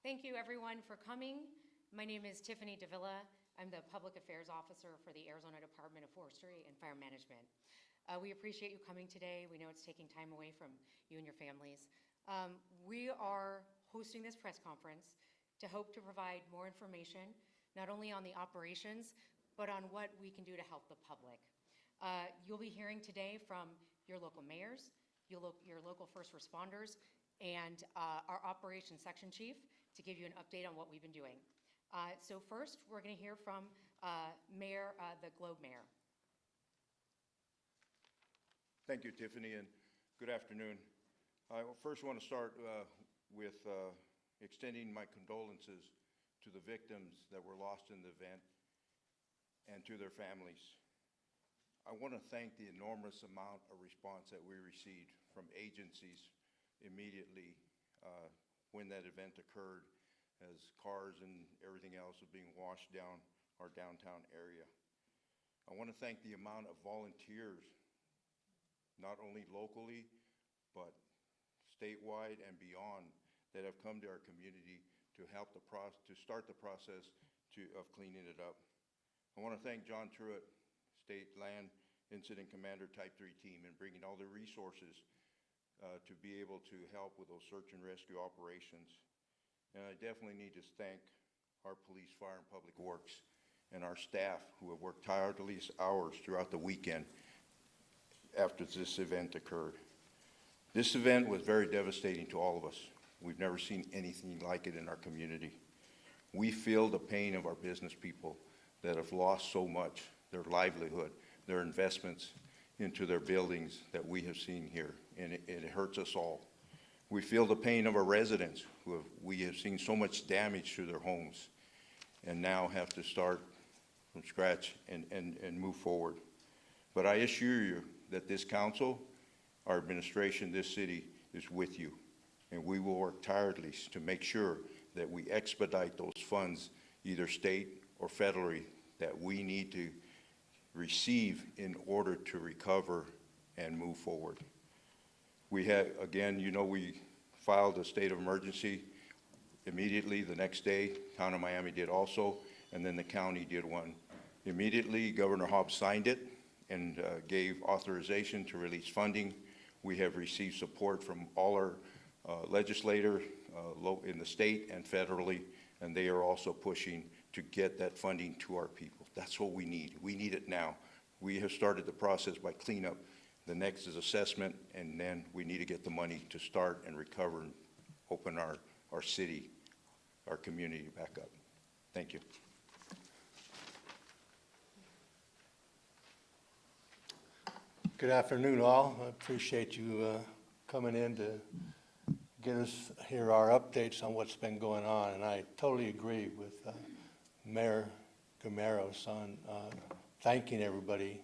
Thank you everyone for coming. My name is Tiffany Davila. I'm the Public Affairs Officer for the Arizona Department of Forestry and Fire Management. We appreciate you coming today. We know it's taking time away from you and your families. We are hosting this press conference to hope to provide more information, not only on the operations, but on what we can do to help the public. You'll be hearing today from your local mayors, your local first responders, and our operations section chief to give you an update on what we've been doing. So first, we're going to hear from the Globe Mayor. Thank you, Tiffany, and good afternoon. I first want to start with extending my condolences to the victims that were lost in the event and to their families. I want to thank the enormous amount of response that we received from agencies immediately when that event occurred, as cars and everything else was being washed down our downtown area. I want to thank the amount of volunteers, not only locally, but statewide and beyond, that have come to our community to help to start the process of cleaning it up. I want to thank John Truitt, State Land Incident Commander Type 3 team, and bringing all the resources to be able to help with those search and rescue operations. And I definitely need to thank our police, fire, and public works, and our staff who have worked tireless hours throughout the weekend after this event occurred. This event was very devastating to all of us. We've never seen anything like it in our community. We feel the pain of our business people that have lost so much, their livelihood, their investments into their buildings that we have seen here, and it hurts us all. We feel the pain of our residents we have seen so much damage to their homes and now have to start from scratch and move forward. But I assure you that this council, our administration, this city is with you, and we will work tirelessly to make sure that we expedite those funds, either state or federally, that we need to receive in order to recover and move forward. We had, again, you know, we filed a state of emergency immediately the next day. Town of Miami did also, and then the county did one. Immediately, Governor Hobbs signed it and gave authorization to release funding. We have received support from all our legislators in the state and federally, and they are also pushing to get that funding to our people. That's what we need. We need it now. We have started the process by cleanup. The next is assessment, and then we need to get the money to start and recover and open our city, our community back up. Thank you. Good afternoon, all. I appreciate you coming in to get us hear our updates on what's been going on, and I totally agree with Mayor Gameros on thanking everybody.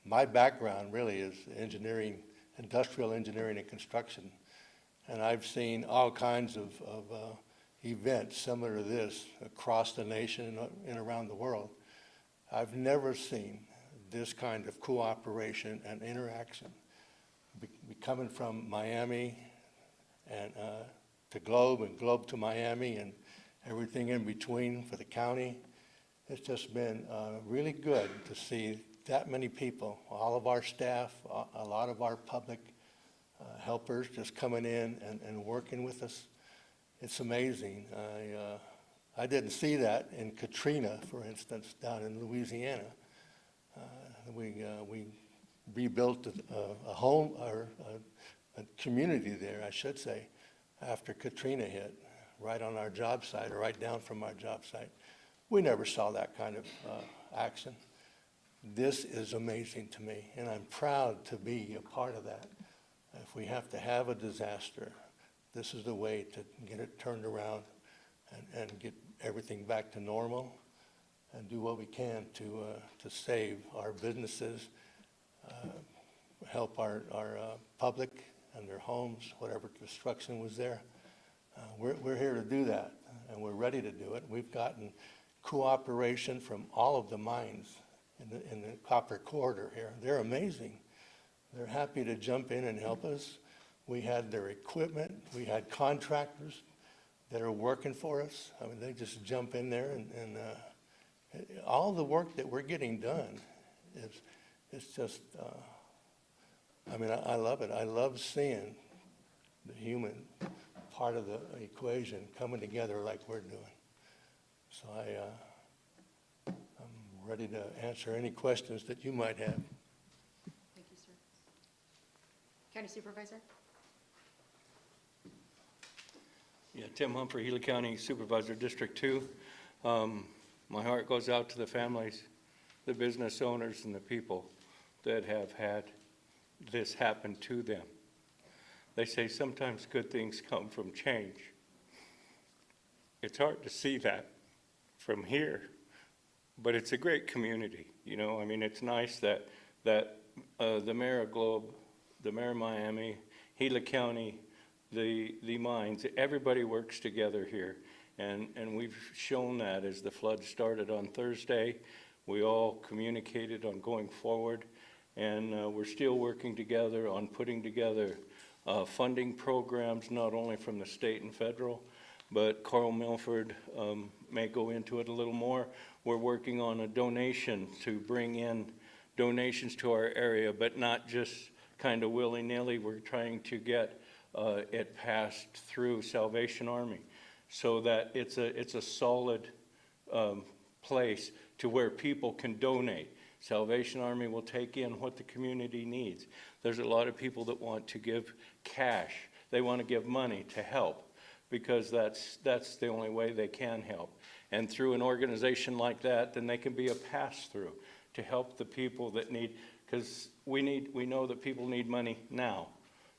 My background really is engineering, industrial engineering and construction, and I've seen all kinds of events similar to this across the nation and around the world. I've never seen this kind of cooperation and interaction. Coming from Miami and to Globe, and Globe to Miami, and everything in between for the county, it's just been really good to see that many people, all of our staff, a lot of our public helpers just coming in and working with us. It's amazing. I didn't see that in Katrina, for instance, down in Louisiana. We rebuilt a home, or a community there, I should say, after Katrina hit, right on our job site, or right down from our job site. We never saw that kind of action. This is amazing to me, and I'm proud to be a part of that. If we have to have a disaster, this is the way to get it turned around and get everything back to normal, and do what we can to save our businesses, help our public and their homes, whatever destruction was there. We're here to do that, and we're ready to do it. We've gotten cooperation from all of the mines in the copper corridor here. They're amazing. They're happy to jump in and help us. We had their equipment. We had contractors that are working for us. I mean, they just jump in there and all the work that we're getting done is, it's just, I mean, I love it. I love seeing the human part of the equation coming together like we're doing. So I'm ready to answer any questions that you might have. Thank you, sir. County Supervisor? Yeah, Tim Humphrey, Gila County Supervisor, District 2. My heart goes out to the families, the business owners, and the people that have had this happen to them. They say sometimes good things come from change. It's hard to see that from here, but it's a great community. You know, I mean, it's nice that the mayor of Globe, the mayor of Miami, Gila County, the mines, everybody works together here. And we've shown that as the flood started on Thursday. We all communicated on going forward, and we're still working together on putting together funding programs, not only from the state and federal, but Carl Milford may go into it a little more. We're working on a donation to bring in donations to our area, but not just kind of willy-nilly. We're trying to get it passed through Salvation Army so that it's a solid place to where people can donate. Salvation Army will take in what the community needs. There's a lot of people that want to give cash. They want to give money to help because that's the only way they can help. And through an organization like that, then they can be a pass-through to help the people that need, because we know that people need money now,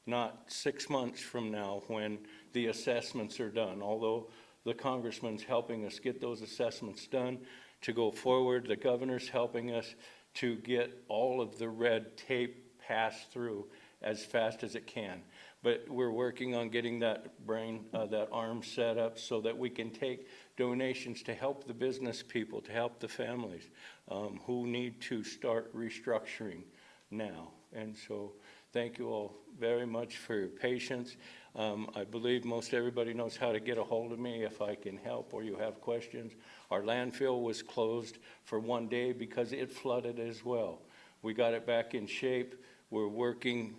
not 6 months from now when the assessments are done. Although the congressman's helping us get those assessments done to go forward, the governor's helping us to get all of the red tape passed through as fast as it can. But we're working on getting that that arm set up so that we can take donations to help the business people, to help the families who need to start restructuring now. And so thank you all very much for your patience. I believe most everybody knows how to get a hold of me if I can help or you have questions. Our landfill was closed for 1 day because it flooded as well. We got it back in shape. We're working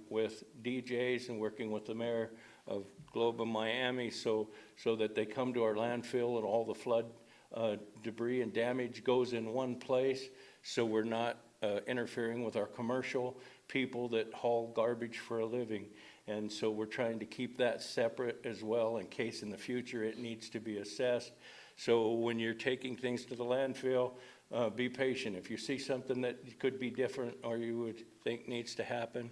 with DJs and working with the mayor of Globe and Miami so that they come to our landfill and all the flood debris and damage goes in one place, so we're not interfering with our commercial people that haul garbage for a living. And so we're trying to keep that separate as well in case in the future it needs to be assessed. So when you're taking things to the landfill, be patient. If you see something that could be different or you would think needs to happen,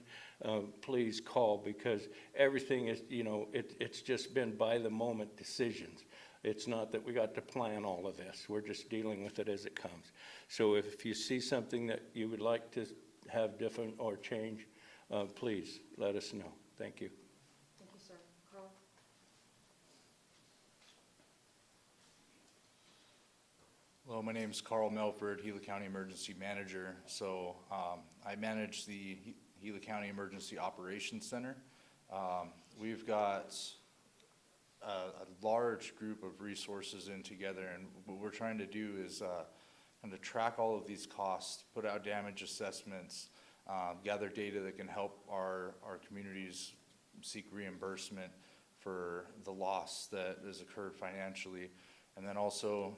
please call, because everything is, you know, it's just been by the moment decisions. It's not that we got to plan all of this. We're just dealing with it as it comes. So if you see something that you would like to have different or change, please let us know. Thank you. Thank you, sir. Carl? Hello, my name is Carl Melford, Gila County Emergency Manager. So I manage the Gila County Emergency Operations Center. We've got a large group of resources in together, and what we're trying to do is kind of track all of these costs, put out damage assessments, gather data that can help our communities seek reimbursement for the loss that has occurred financially, and then also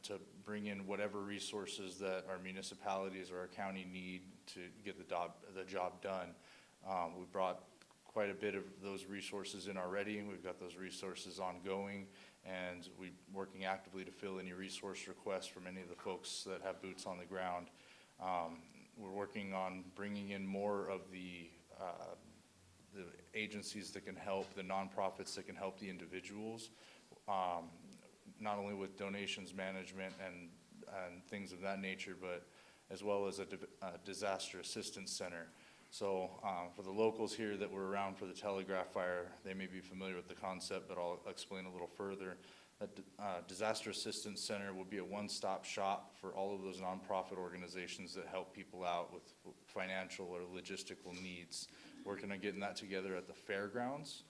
to bring in whatever resources that our municipalities or our county need to get the job done. We brought quite a bit of those resources in already, and we've got those resources ongoing, and we're working actively to fill any resource requests from any of the folks that have boots on the ground. We're working on bringing in more of the agencies that can help, the nonprofits that can help the individuals, not only with donations management and things of that nature, but as well as a disaster assistance center. So for the locals here that were around for the Telegraph fire, they may be familiar with the concept, but I'll explain a little further. That disaster assistance center will be a one-stop shop for all of those nonprofit organizations that help people out with financial or logistical needs. working on getting that together at the fairgrounds.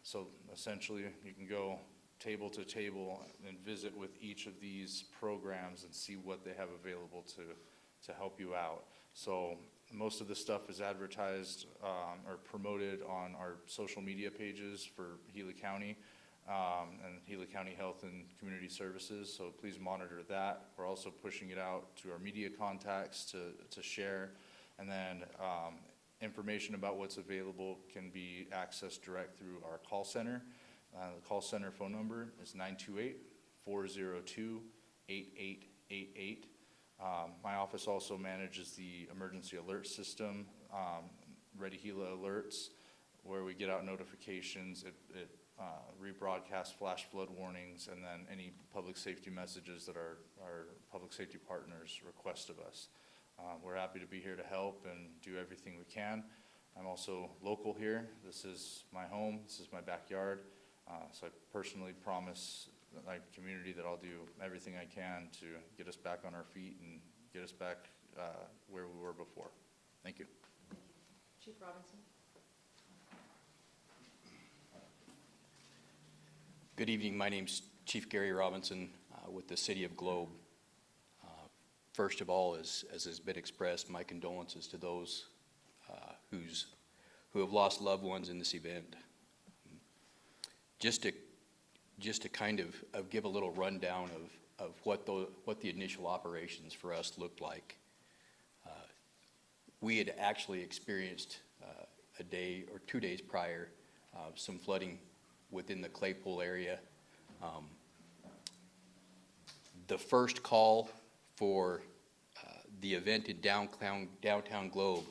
So essentially, you can go table to table and visit with each of these programs and see what they have available to help you out. So most of this stuff is advertised or promoted on our social media pages for Gila County and Gila County Health and Community Services, so please monitor that. We're also pushing it out to our media contacts to share, and then information about what's available can be accessed direct through our call center. The call center phone number is 928-402-8888. My office also manages the emergency alert system, Ready Gila Alerts, where we get out notifications. It rebroadcasts flash flood warnings, and then any public safety messages that our public safety partners request of us. We're happy to be here to help and do everything we can. I'm also local here. This is my home. This is my backyard. So I personally promise my community that I'll do everything I can to get us back on our feet and get us back where we were before. Thank you. Chief Robinson? Good evening. My name's Chief Gary Robinson with the City of Globe. First of all, as has been expressed, my condolences to those who have lost loved ones in this event. Just to kind of give a little rundown of what the initial operations for us looked like. We had actually experienced a day or 2 days prior some flooding within the Claypool area. The first call for the event in downtown Globe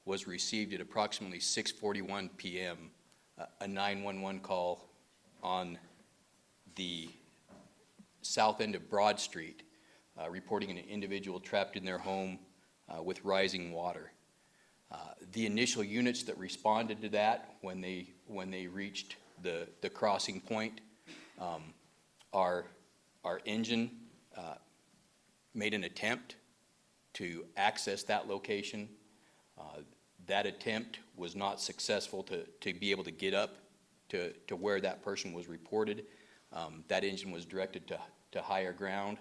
was received at approximately 6:41 p.m. A 911 call on the south end of Broad Street, reporting an individual trapped in their home with rising water. The initial units that responded to that when they reached the crossing point, our engine made an attempt to access that location. That attempt was not successful to be able to get up to where that person was reported. That engine was directed to higher ground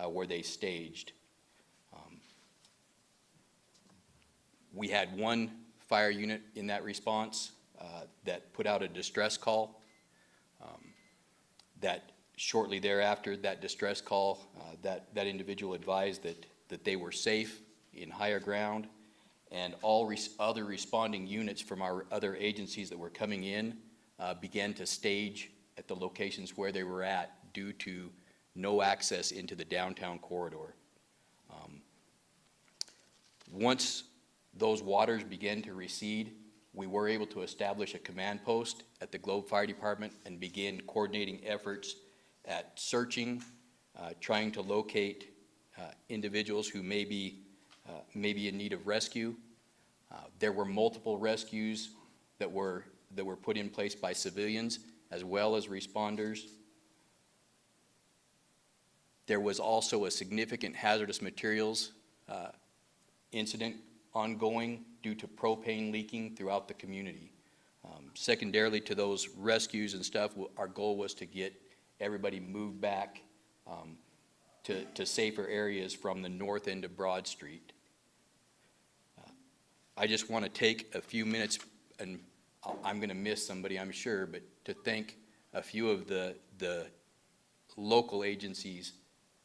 where they staged. We had one fire unit in that response that put out a distress call. That shortly thereafter, that distress call, that individual advised that they were safe in higher ground, and all other responding units from our other agencies that were coming in began to stage at the locations where they were at due to no access into the downtown corridor. Once those waters began to recede, we were able to establish a command post at the Globe Fire Department and begin coordinating efforts at searching, trying to locate individuals who may be in need of rescue. There were multiple rescues that were put in place by civilians as well as responders. There was also a significant hazardous materials incident ongoing due to propane leaking throughout the community. Secondarily to those rescues and stuff, our goal was to get everybody moved back to safer areas from the north end of Broad Street. I just want to take a few minutes, and I'm going to miss somebody, I'm sure, but to thank a few of the local agencies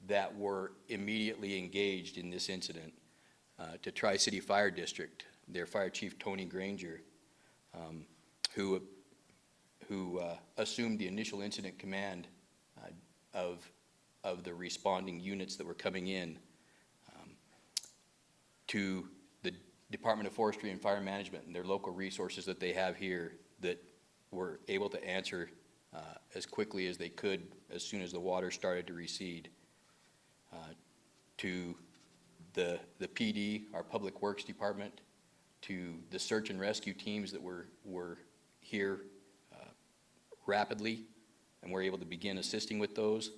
that were immediately engaged in this incident. To Tri-City Fire District, their Fire Chief Tony Granger, who assumed the initial incident command of the responding units that were coming in, to the Department of Forestry and Fire Management and their local resources that they have here that were able to answer as quickly as they could as soon as the water started to recede, to the PD, our Public Works Department, to the search and rescue teams that were here rapidly and were able to begin assisting with those.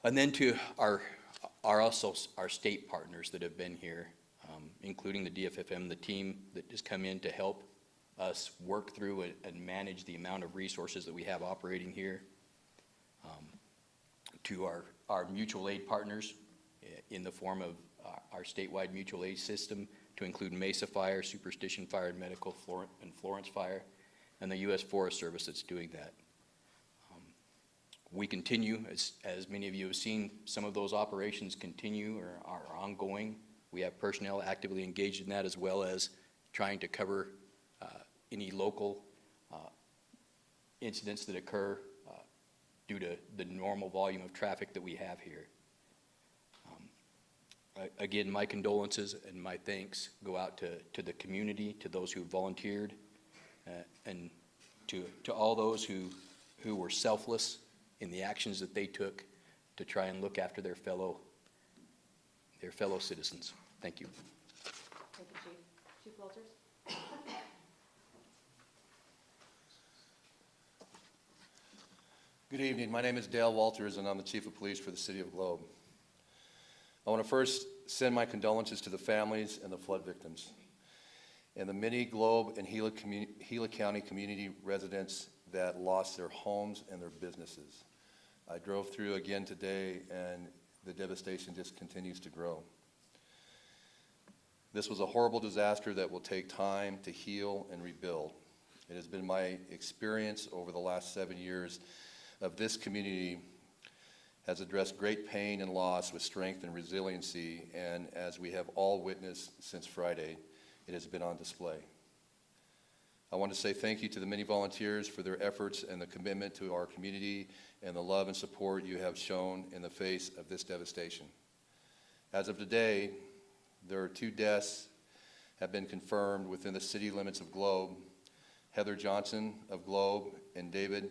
And then to our state partners that have been here. including the DFFM, the team that has come in to help us work through and manage the amount of resources that we have operating here. To our mutual aid partners in the form of our statewide mutual aid system, to include Mesa Fire, Superstition Fire and Medical, and Florence Fire, and the U.S. Forest Service that's doing that. We continue, as many of you have seen, some of those operations continue or are ongoing. We have personnel actively engaged in that, as well as trying to cover any local incidents that occur due to the normal volume of traffic that we have here. Again, my condolences and my thanks go out to the community, to those who volunteered, and to all those who were selfless in the actions that they took to try and look after their fellow citizens. Thank you. Thank you, Chief. Chief Walters? Good evening. My name is Dale Walters, and I'm the Chief of Police for the City of Globe. I want to first send my condolences to the families and the flood victims, and the many Globe and Gila County community residents that lost their homes and their businesses. I drove through again today, and the devastation just continues to grow. This was a horrible disaster that will take time to heal and rebuild. It has been my experience over the last 7 years of this community has addressed great pain and loss with strength and resiliency, and as we have all witnessed since Friday, it has been on display. I want to say thank you to the many volunteers for their efforts and the commitment to our community and the love and support you have shown in the face of this devastation. As of today, there are 2 deaths have been confirmed within the city limits of Globe. Heather Johnson of Globe and David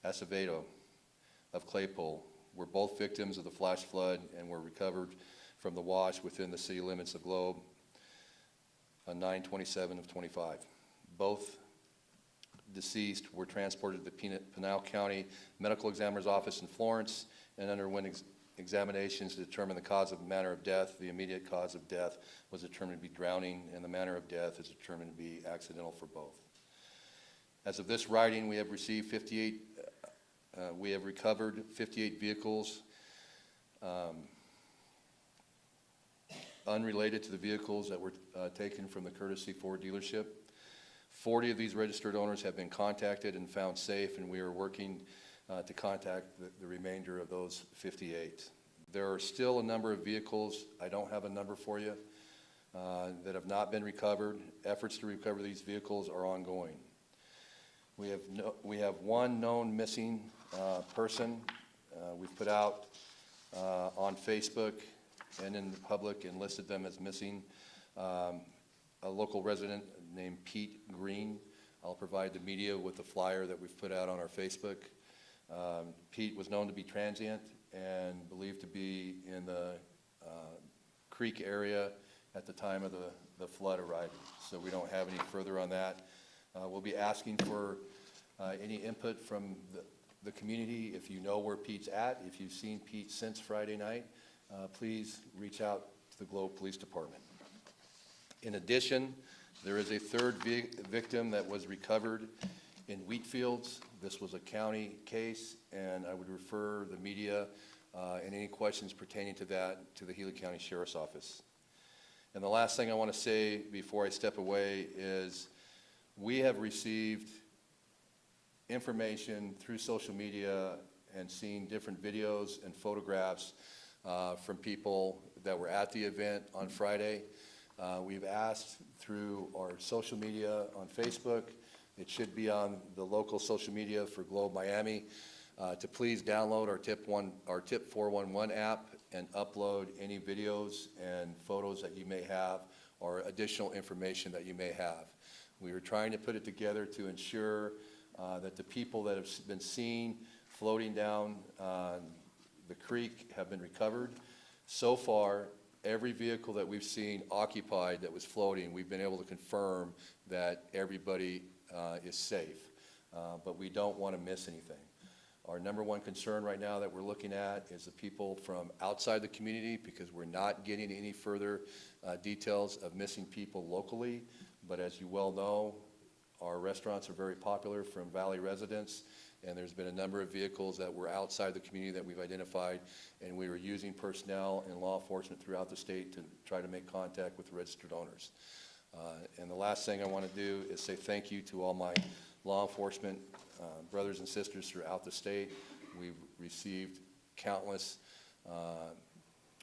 Acevedo of Claypole were both victims of the flash flood and were recovered from the wash within the city limits of Globe on 9/27/25. Both deceased were transported to the Pinal County Medical Examiner's Office in Florence and underwent examinations to determine the cause of manner of death. The immediate cause of death was determined to be drowning, and the manner of death is determined to be accidental for both. As of this writing, we have received we have recovered 58 vehicles unrelated to the vehicles that were taken from the Courtesy Ford dealership. 40 of these registered owners have been contacted and found safe, and we are working to contact the remainder of those 58. There are still a number of vehicles, I don't have a number for you, that have not been recovered. Efforts to recover these vehicles are ongoing. We have one known missing person. We've put out on Facebook and in the public and listed them as missing. A local resident named Pete Green. I'll provide the media with the flyer that we've put out on our Facebook. Pete was known to be transient and believed to be in the creek area at the time of the flood arriving. So we don't have any further on that. We'll be asking for any input from the community. If you know where Pete's at, if you've seen Pete since Friday night, please reach out to the Globe Police Department. In addition, there is a third victim that was recovered in wheat fields. This was a county case, and I would refer the media and any questions pertaining to that to the Gila County Sheriff's Office. And the last thing I want to say before I step away is we have received information through social media and seen different videos and photographs from people that were at the event on Friday. We've asked through our social media on Facebook, it should be on the local social media for Globe Miami, to please download our Tip 411 app and upload any videos and photos that you may have or additional information that you may have. We are trying to put it together to ensure that the people that have been seen floating down the creek have been recovered. So far, every vehicle that we've seen occupied that was floating, we've been able to confirm that everybody is safe, but we don't want to miss anything. Our number one concern right now that we're looking at is the people from outside the community, because we're not getting any further details of missing people locally. But as you well know, our restaurants are very popular from Valley residents, and there's been a number of vehicles that were outside the community that we've identified, and we were using personnel and law enforcement throughout the state to try to make contact with registered owners. And the last thing I want to do is say thank you to all my law enforcement brothers and sisters throughout the state. We've received countless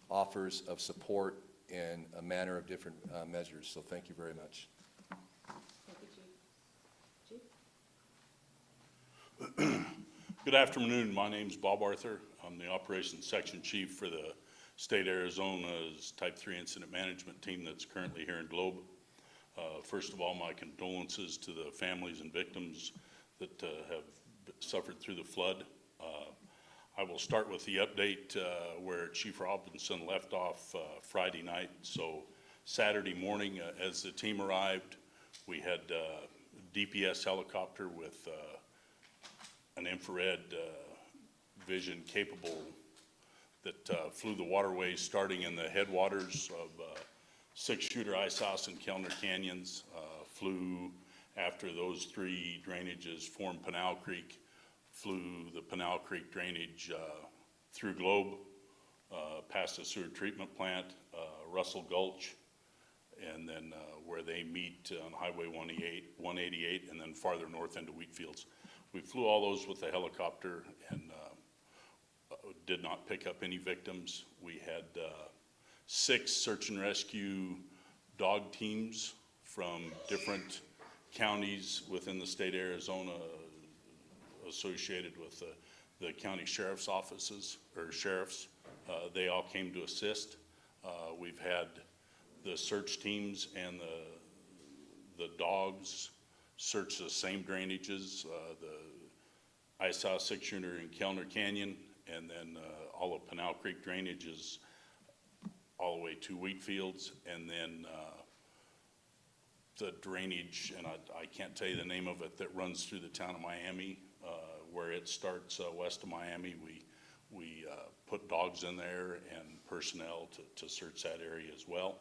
offers of support in a manner of different measures, so thank you very much. Thank you, Chief. Chief? Good afternoon. My name's Bob Arthur. I'm the Operations Section Chief for the State of Arizona's Type 3 Incident Management Team that's currently here in Globe. First of all, my condolences to the families and victims that have suffered through the flood. I will start with the update where Chief Robinson left off Friday night. So Saturday morning, as the team arrived, we had DPS helicopter with an infrared vision capable that flew the waterways starting in the headwaters of Six-Shooter Ice House and Kellner Canyons, flew after those three drainages formed Pinal Creek, flew the Pinal Creek drainage through Globe, past the sewer treatment plant, Russell Gulch, and then where they meet on Highway 188, and then farther north into Wheatfields. We flew all those with the helicopter and did not pick up any victims. We had 6 search and rescue dog teams from different counties within the state of Arizona associated with the county sheriff's offices, or sheriffs. They all came to assist. We've had the search teams and the dogs search the same drainages, the Ice House, Six-Shooter, and Kellner Canyon, and then all of Pinal Creek drainages all the way to Wheatfields, and then the drainage, and I can't tell you the name of it, that runs through the town of Miami, where it starts west of Miami. We put dogs in there and personnel to search that area as well.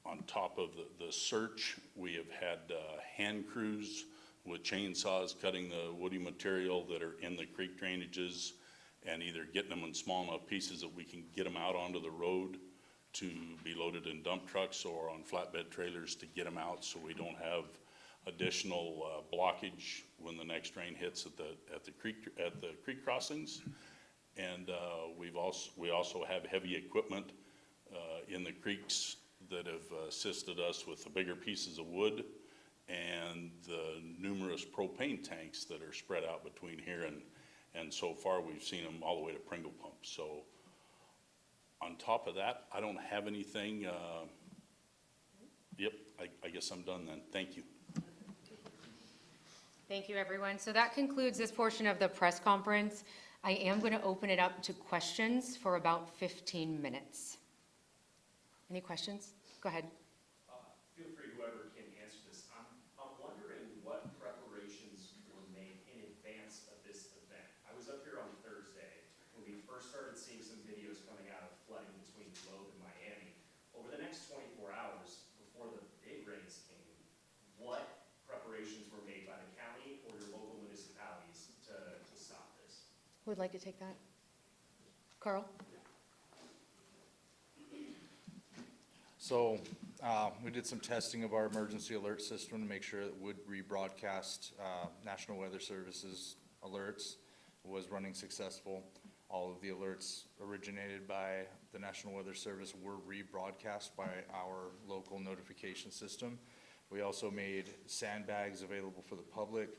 On top of the search, we have had hand crews with chainsaws cutting the woody material that are in the creek drainages and either getting them in small enough pieces that we can get them out onto the road to be loaded in dump trucks or on flatbed trailers to get them out, so we don't have additional blockage when the next rain hits at the creek crossings. And we also have heavy equipment in the creeks that have assisted us with the bigger pieces of wood and the numerous propane tanks that are spread out between here and so far we've seen them all the way to Pringle Pump. So on top of that, I don't have anything. Yep, I guess I'm done then. Thank you. Thank you, everyone. So that concludes this portion of the press conference. I am going to open it up to questions for about 15 minutes. Any questions? Go ahead. Feel free, whoever can answer this. I'm wondering what preparations were made in advance of this event. I was up here on Thursday when we first started seeing some videos coming out of flooding between Globe and Miami. Over the next 24 hours before the big rains came, what preparations were made by the county or your local municipalities to stop this? Who would like to take that? Carl? So we did some testing of our emergency alert system to make sure it would rebroadcast National Weather Service's alerts. It was running successful. All of the alerts originated by the National Weather Service were rebroadcast by our local notification system. We also made sandbags available for the public.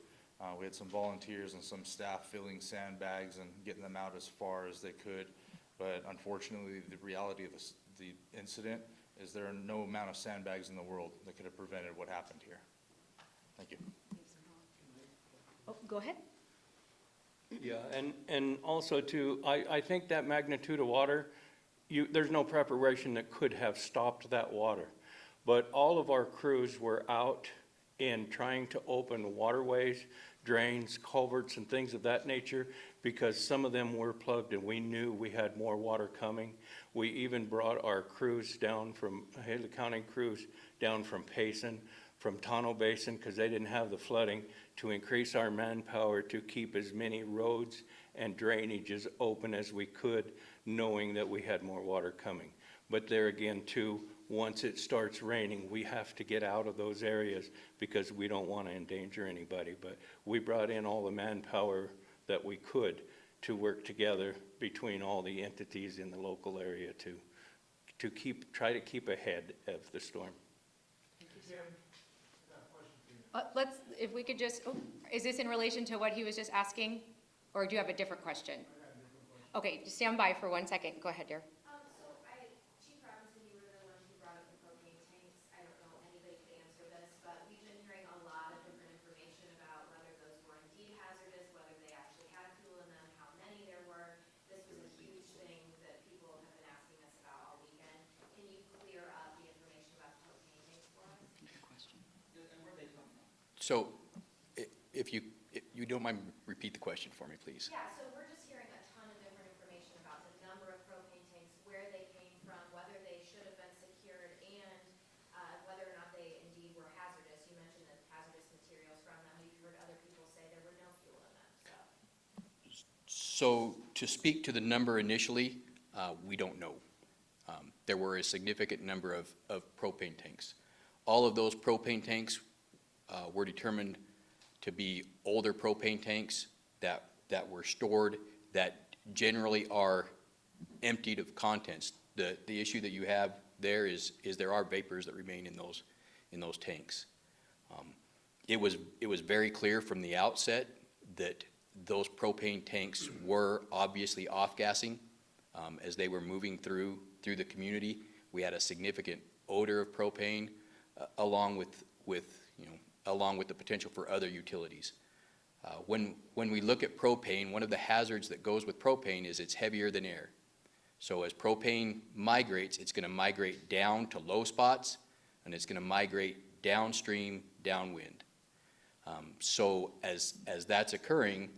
We had some volunteers and some staff filling sandbags and getting them out as far as they could. But unfortunately, the reality of the incident is there are no amount of sandbags in the world that could have prevented what happened here. Thank you. Oh, go ahead. Yeah, and also too, I think that magnitude of water, there's no preparation that could have stopped that water. But all of our crews were out in trying to open waterways, drains, culverts, and things of that nature, because some of them were plugged and we knew we had more water coming. We even brought our crews down from, Gila County crews down from Payson, from Tonto Basin, because they didn't have the flooding, to increase our manpower to keep as many roads and drainages open as we could, knowing that we had more water coming. But there again, too, once it starts raining, we have to get out of those areas because we don't want to endanger anybody. But we brought in all the manpower that we could to work together between all the entities in the local area to try to keep ahead of the storm. If we could just, is this in relation to what he was just asking? Or do you have a different question? Okay, just stand by for 1 second. Go ahead, dear. Chief Robinson, you were the one who brought up the propane tanks. I don't know anybody could answer this, but we've been hearing a lot of different information about whether those were indeed hazardous, whether they actually had fuel in them, how many there were. This was a huge thing that people have been asking us about all weekend. Can you clear up the information about the propane tanks for us? So if you don't mind, repeat the question for me, please. Yeah, so we're just hearing a ton of different information about the number of propane tanks, where they came from, whether they should have been secured, and whether or not they indeed were hazardous. You mentioned the hazardous materials from them. We've heard other people say there were no fuel in them, so. So to speak to the number initially, we don't know. There were a significant number of propane tanks. All of those propane tanks were determined to be older propane tanks that were stored, that generally are emptied of contents. The issue that you have there is there are vapors that remain in those tanks. It was very clear from the outset that those propane tanks were obviously off-gassing as they were moving through the community. We had a significant odor of propane along with the potential for other utilities. When we look at propane, one of the hazards that goes with propane is it's heavier than air. So as propane migrates, it's going to migrate down to low spots, and it's going to migrate downstream, downwind. So as that's occurring,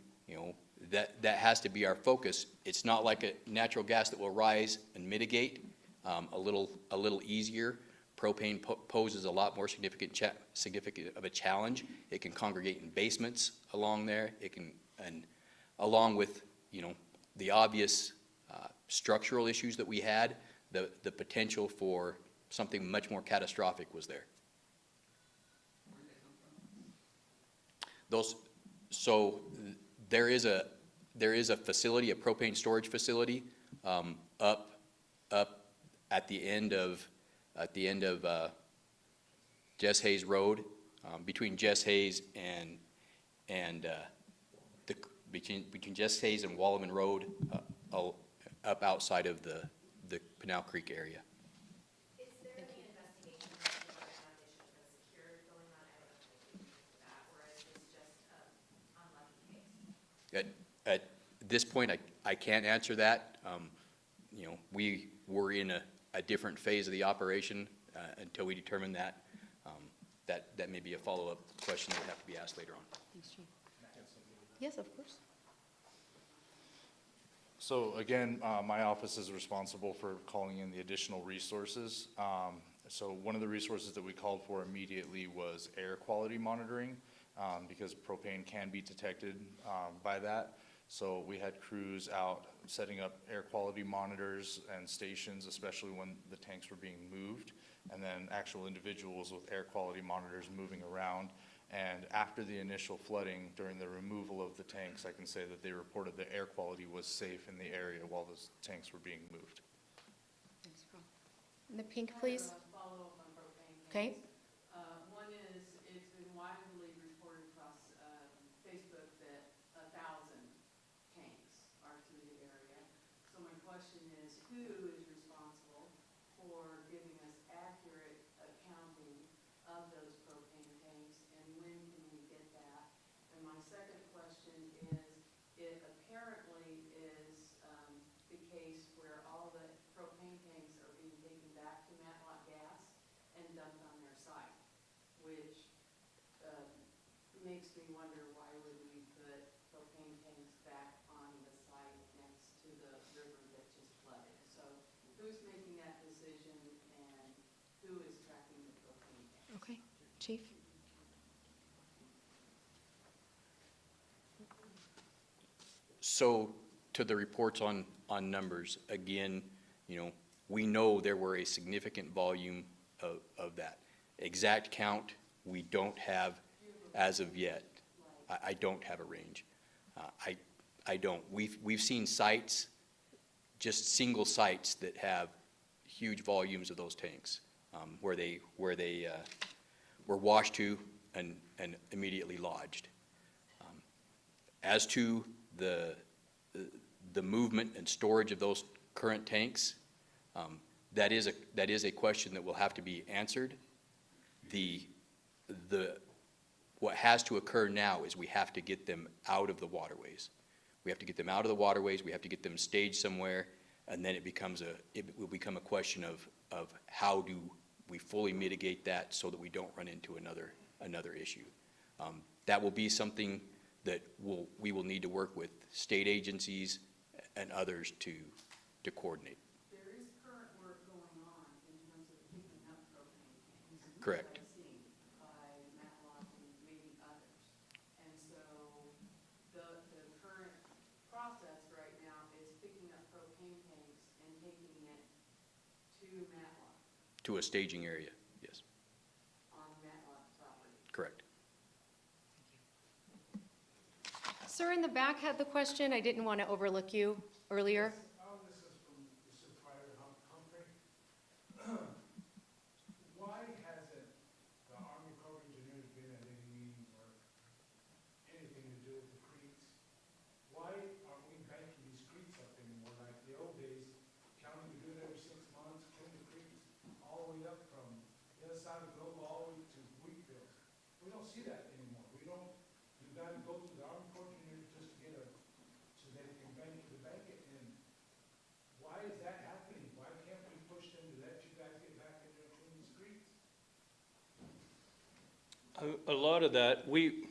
that has to be our focus. It's not like a natural gas that will rise and mitigate a little easier. Propane poses a lot more significant of a challenge. It can congregate in basements along there. It can, and along with the obvious structural issues that we had, the potential for something much more catastrophic was there. So there is a facility, a propane storage facility, up at the end of Jess Hayes Road, between Jess Hayes and between Jess Hayes and Wallaman Road, up outside of the Pinal Creek area. Is there any investigation into whether or not they should have been secured going on? I don't know if you can answer that, or is this just an unlucky case? At this point, I can't answer that. We were in a different phase of the operation until we determine that. That may be a follow-up question that would have to be asked later on. Thanks, Chief. Yes, of course. So again, my office is responsible for calling in the additional resources. So one of the resources that we called for immediately was air quality monitoring, because propane can be detected by that. So we had crews out setting up air quality monitors and stations, especially when the tanks were being moved, and then actual individuals with air quality monitors moving around. And after the initial flooding, during the removal of the tanks, I can say that they reported the air quality was safe in the area while those tanks were being moved. Thanks, Carl. And the pink, please. Follow up on propane tanks. Okay. One is, it's been widely reported across Facebook that 1,000 tanks are through the area. So my question is, who is responsible for giving us accurate accounting of those propane tanks, and when can we get that? And my second question is, it apparently is the case where all the propane tanks are being taken back to Matlock Gas and dumped on their site, which makes me wonder, why would we put propane tanks back on the site next to the river that just flooded? So who's making that decision and who is tracking the propane tanks? Okay, Chief? So to the reports on numbers, again, we know there were a significant volume of that. Exact count, we don't have as of yet. I don't have a range. I don't. We've seen sites, just single sites that have huge volumes of those tanks, where they were washed to and immediately lodged. As to the movement and storage of those current tanks, that is a question that will have to be answered. What has to occur now is we have to get them out of the waterways. We have to get them out of the waterways, we have to get them staged somewhere, and then it will become a question of how do we fully mitigate that so that we don't run into another issue. That will be something that we will need to work with state agencies and others to coordinate. There is current work going on in terms of picking up propane tanks. Correct. I've seen by Matlock and maybe others. And so the current process right now is picking up propane tanks and taking it to Matlock To a staging area, yes, on Matlock property. correct. Sir in the back had the question. I didn't want to overlook you earlier. This is from the Supervisor Humphrey. Why hasn't the Army Corps of Engineers been at any meetings or anything to do with the creeks? Why aren't we banking these creeks up anymore? Like the old days, county would do it every 6 months, clean the creeks all the way up from the other side of the globe all the way to Wheatfield. We don't see that anymore. We don't, you gotta go to the Army Corps of Engineers just to get so they can bank it. And why is that happening? Why can't we push them to let you guys get back in there and clean these creeks? A lot of that, we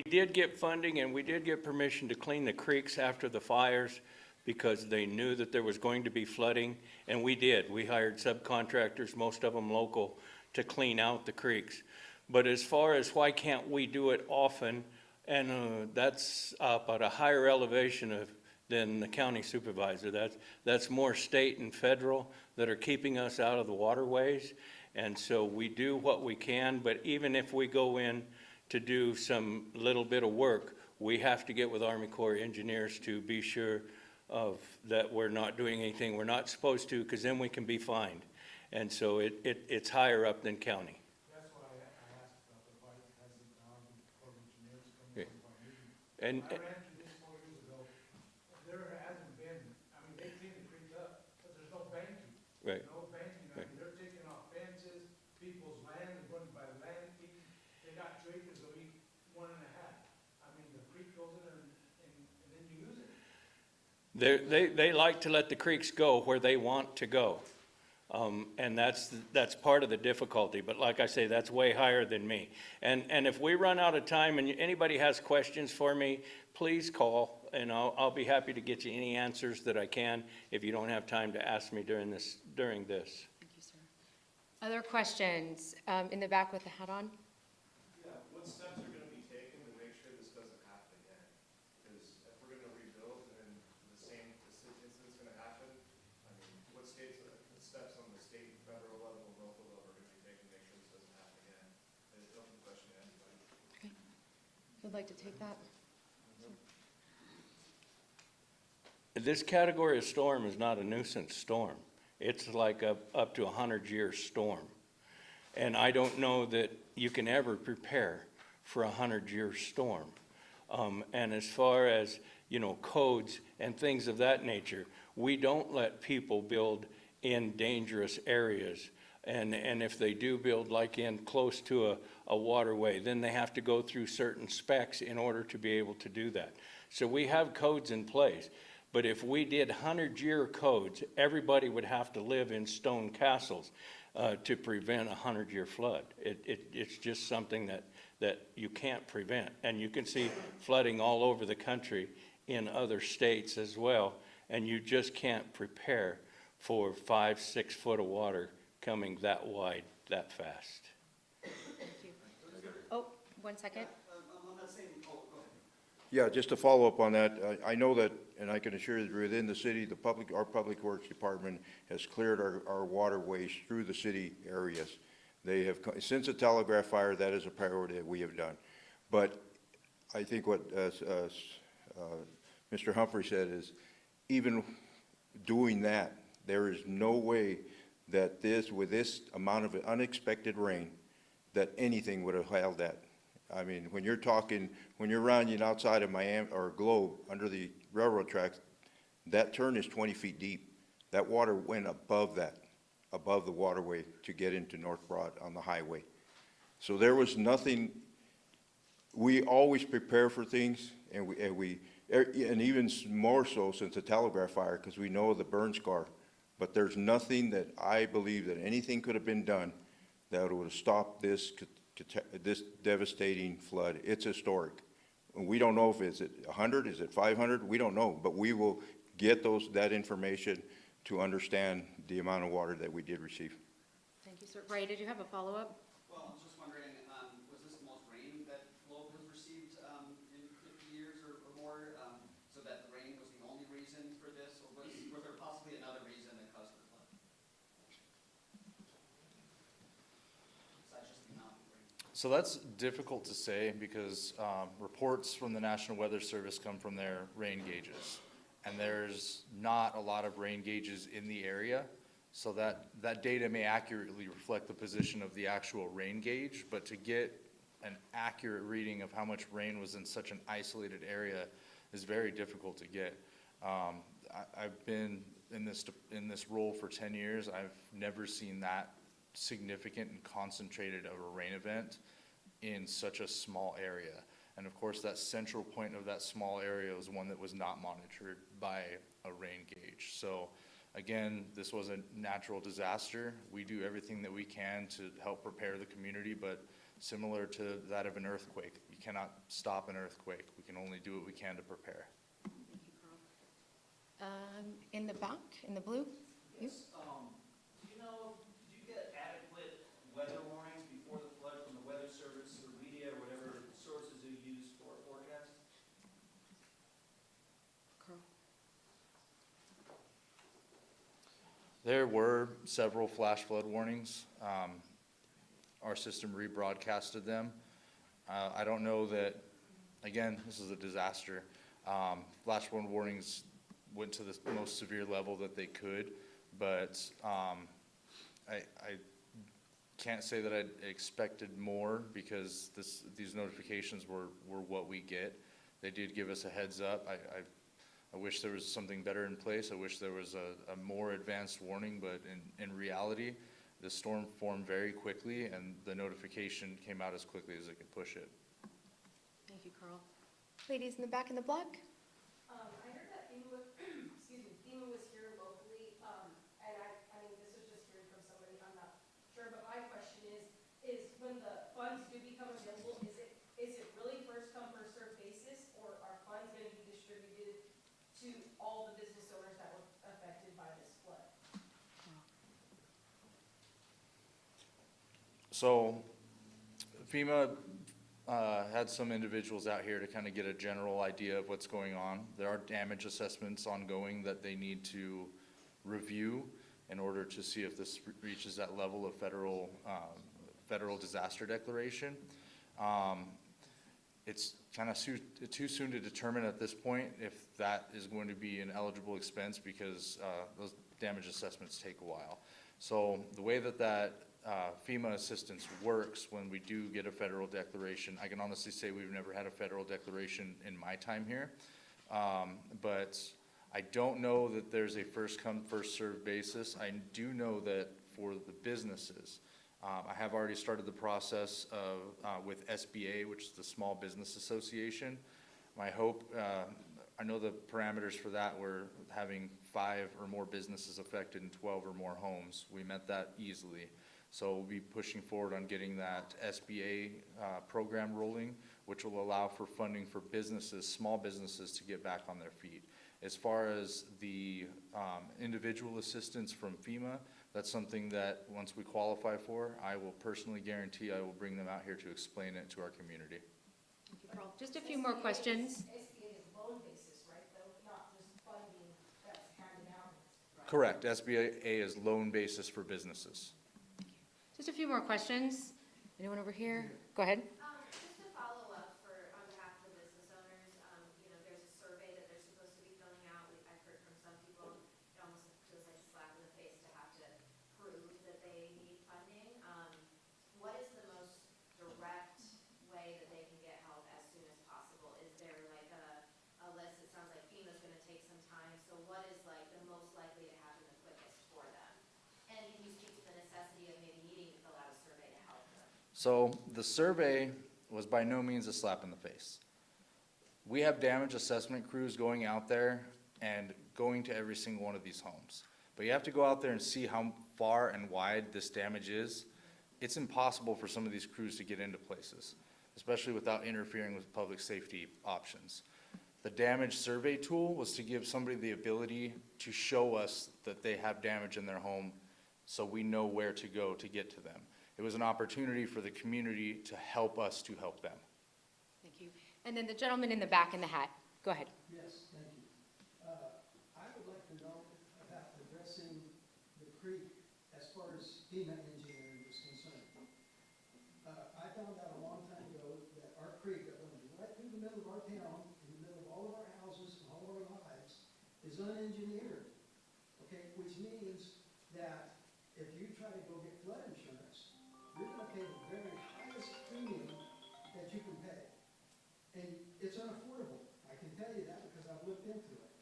did get funding and we did get permission to clean the creeks after the fires because they knew that there was going to be flooding, and we did. We hired subcontractors, most of them local, to clean out the creeks. But as far as why can't we do it often, and that's up at a higher elevation than the county supervisor. That's more state and federal that are keeping us out of the waterways. And so we do what we can, but even if we go in to do some little bit of work, we have to get with Army Corps engineers to be sure of that we're not doing anything we're not supposed to, because then we can be fined. And so it's higher up than county. That's why I asked about the why hasn't the Army Corps of Engineers come Yeah. to our meeting. And I ran through this 4 years ago. There hasn't been, I mean, they clean the creek up, but there's no banking. right. No banking. I mean, they're taking off fences, people's land, they're running by land. They got 2 acres, they'll eat 1.5. I mean, the creek goes in and then you use it. They like to let the creeks go where they want to go. And that's part of the difficulty, but like I say, that's way higher than me. And if we run out of time and anybody has questions for me, please call, and I'll be happy to get you any answers that I can if you don't have time to ask me during this. Thank you, sir. Other questions? In the back with the hat on? Yeah, what steps are gonna be taken to make sure this doesn't happen again? Because if we're gonna rebuild and the same incident's gonna happen, I mean, what steps on the state, federal level, and local level are gonna be taken to make sure this doesn't happen again? It's an open question to anybody. Okay. Who'd like to take that? This category of storm is not a nuisance storm. It's like up to 100-year storm. And I don't know that you can ever prepare for a 100-year storm. And as far as, codes and things of that nature, we don't let people build in dangerous areas. And if they do build like in close to a waterway, then they have to go through certain specs in order to be able to do that. So we have codes in place. But if we did 100-year codes, everybody would have to live in stone castles to prevent a 100-year flood. It's just something that you can't prevent. And you can see flooding all over the country in other states as well, and you just can't prepare for 5, 6 foot of water coming that wide, that fast. Thank you. Oh, 1 second. On that same, go ahead. Yeah, just to follow up on that, I know that, and I can assure you that within the city, our Public Works Department has cleared our waterways through the city areas. They have, since the telegraph fire, that is a priority that we have done. But I think what Mr. Humphrey said is, even doing that, there is no way that with this amount of unexpected rain, that anything would have held that. I mean, when you're running outside of Miami or Globe under the railroad tracks, that turn is 20 feet deep. That water went above the waterway to get into North Broad on the highway. So there was nothing, we always prepare for things, and even more so since the telegraph fire, because we know the burn scar. But there's nothing that I believe that anything could have been done that would have stopped this devastating flood. It's historic. And we don't know if it's at 100, is it 500? We don't know, but we will get that information to understand the amount of water that we did receive. Thank you, sir. Ray, did you have a follow-up? Well, I was just wondering, was this the most rain that Globe has received in 50 years or more? So that the rain was the only reason for this, or was there possibly another reason that caused the flood? Besides just the amount of rain. So that's difficult to say because reports from the National Weather Service come from their rain gauges. And there's not a lot of rain gauges in the area. So that data may accurately reflect the position of the actual rain gauge, but to get an accurate reading of how much rain was in such an isolated area is very difficult to get. I've been in this role for 10 years. I've never seen that significant and concentrated of a rain event in such a small area. And of course, that central point of that small area was one that was not monitored by a rain gauge. So again, this was a natural disaster. We do everything that we can to help prepare the community, but similar to that of an earthquake, you cannot stop an earthquake. We can only do what we can to prepare. Thank you, Carl. In the back, in the blue? You? Yes, do you know, did you get adequate weather warnings before the flood from the Weather Service or media or whatever sources you use for forecasts? Carl? There were several flash flood warnings. Our system rebroadcasted them. I don't know that, again, this is a disaster. Flash flood warnings went to the most severe level that they could, but I can't say that I expected more because these notifications were what we get. They did give us a heads up. I wish there was something better in place. I wish there was a more advanced warning, but in reality, the storm formed very quickly and the notification came out as quickly as it could push it. Thank you, Carl. Ladies in the back in the black? I heard that FEMA was, FEMA was here locally, and I mean, this is just hearing from somebody, I'm not sure, but my question is when the funds do become available, is it really first come, first served basis, or are funds gonna be distributed to all the business owners that were affected by this flood? So FEMA had some individuals out here to kind of get a general idea of what's going on. There are damage assessments ongoing that they need to review in order to see if this reaches that level of federal disaster declaration. It's kind of too soon to determine at this point if that is going to be an eligible expense because those damage assessments take a while. So the way that FEMA assistance works when we do get a federal declaration, I can honestly say we've never had a federal declaration in my time here, but I don't know that there's a first come, first served basis. I do know that for the businesses, I have already started the process of with SBA, which is the Small Business Association. My hope, I know the parameters for that were having 5 or more businesses affected in 12 or more homes. We met that easily. So we'll be pushing forward on getting that SBA program rolling, which will allow for funding for businesses, small businesses, to get back on their feet. As far as the individual assistance from FEMA, that's something that, once we qualify for, I will personally guarantee I will bring them out here to explain it to our community. Thank you, Carl. Just a few more questions. SBA is loan basis, right, though, not just funding that's handed out? Correct, SBA is loan basis for businesses. Just a few more questions. Anyone over here? Go ahead. Just to follow up on behalf of the business owners, there's a survey that they're supposed to be filling out. I've heard from some people, it almost feels like a slap in the face to have to prove that they need funding. What is the most direct way that they can get help as soon as possible? Is there like a list? It sounds like FEMA's gonna take some time, so what is like the most likely to happen the quickest for them? And can you speak to the necessity of maybe needing to fill out a survey to help them? So the survey was by no means a slap in the face. We have damage assessment crews going out there and going to every single one of these homes. But you have to go out there and see how far and wide this damage is. It's impossible for some of these crews to get into places, especially without interfering with public safety options. The damage survey tool was to give somebody the ability to show us that they have damage in their home, so we know where to go to get to them. It was an opportunity for the community to help us to help them. Thank you. And then the gentleman in the back in the hat. Go ahead. Yes, thank you. I would like to know about addressing the creek as far as FEMA engineering is concerned. I found out a long time ago that our creek that runs right through the middle of our town, in the middle of all of our houses and all of our lives, is unengineered, okay? Which means that if you try to go get flood insurance, you're gonna pay the very highest premium that you can pay. And it's unaffordable. I can tell you that because I've looked into it.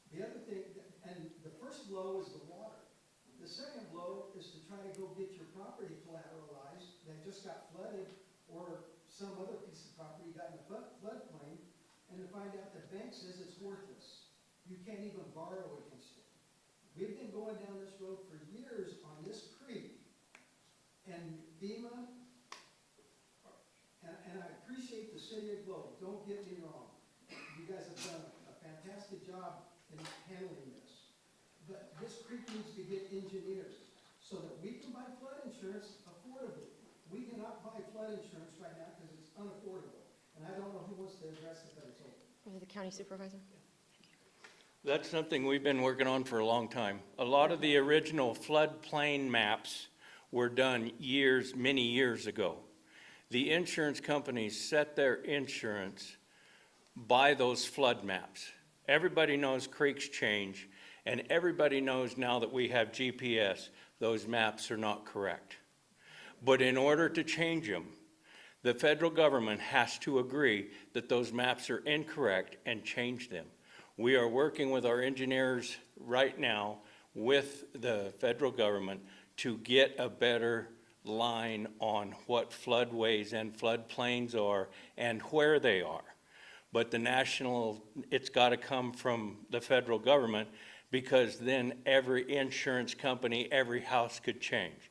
The other thing, and the first blow is the water. The second blow is to try to go get your property collateralized that just got flooded, or some other piece of property got in a floodplain, and to find out the bank says it's worthless. You can't even borrow against it. We've been going down this road for years on this creek, and FEMA, and I appreciate the city of Globe, don't get me wrong. You guys have done a fantastic job in handling this. But this creek needs to get engineered so that we can buy flood insurance affordably. We cannot buy flood insurance right now because it's unaffordable. And I don't know who wants to address it, but it's open. The county supervisor. That's something we've been working on for a long time. A lot of the original floodplain maps were done many years ago. The insurance companies set their insurance by those flood maps. Everybody knows creeks change, and everybody knows now that we have GPS, those maps are not correct. But in order to change them, the federal government has to agree that those maps are incorrect and change them. We are working with our engineers right now with the federal government to get a better line on what floodways and floodplains are and where they are. But the national, it's got to come from the federal government, because then every insurance company, every house could change.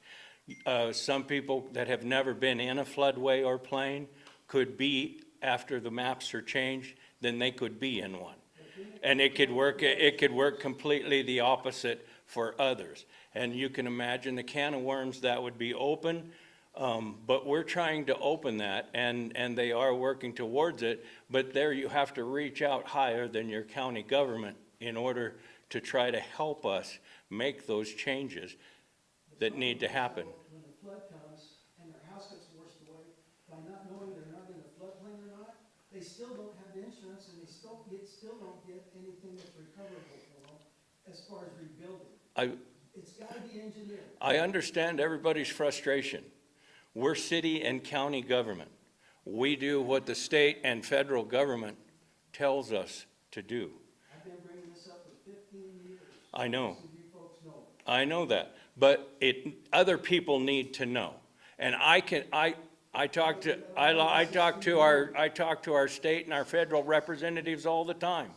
Some people that have never been in a floodway or plain could be, after the maps are changed, then they could be in one. And it could work completely the opposite for others. And you can imagine the can of worms that would be open, but we're trying to open that, and they are working towards it, but there you have to reach out higher than your county government in order to try to help us make those changes that need to happen. When the flood comes and their house gets washed away, by not knowing they're not in a floodplain or not, they still don't have insurance, and they still don't get anything that's recoverable for them as far as rebuilding. It's gotta be engineered. I understand everybody's frustration. We're city and county government. We do what the state and federal government tells us to do. I've been bringing this up for 15 years. I know. Most of you folks know it. I know that, but other people need to know. And I talk to our state and our federal representatives all the time.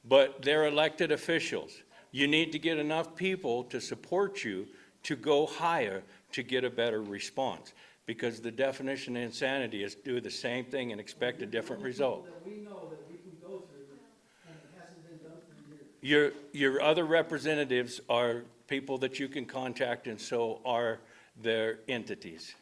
But they're elected officials. You need to get enough people to support you to go higher, to get a better response. Because the definition of insanity is do the same thing and expect a different result. That we know that we can go through, and it hasn't been done for years. Your other representatives are people that you can contact, and so are their entities.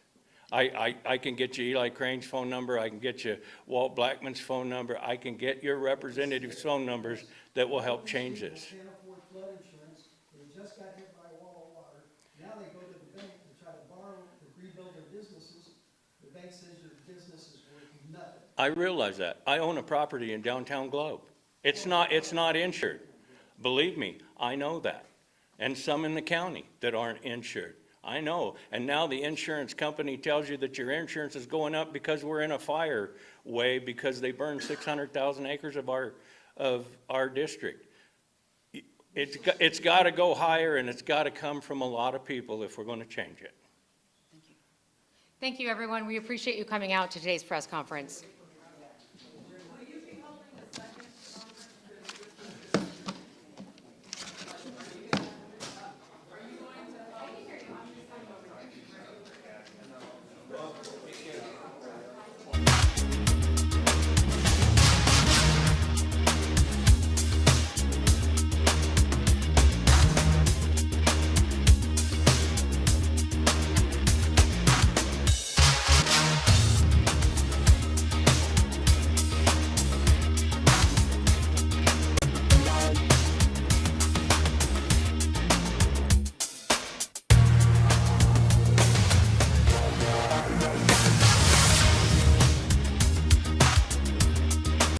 I can get you Eli Crane's phone number, I can get you Walt Blackman's phone number, I can get your representatives' phone numbers that will help change this. People can't afford flood insurance, they just got hit by a wall of water, now they go to the bank to try to borrow to rebuild their businesses, the bank says your business is worth nothing. I realize that. I own a property in downtown Globe. It's not insured. Believe me, I know that. And some in the county that aren't insured. I know. And now the insurance company tells you that your insurance is going up because we're in a fire way because they burned 600,000 acres of our district. It's got to go higher, and it's got to come from a lot of people if we're going to change it. Thank you, everyone. We appreciate you coming out to today's press conference.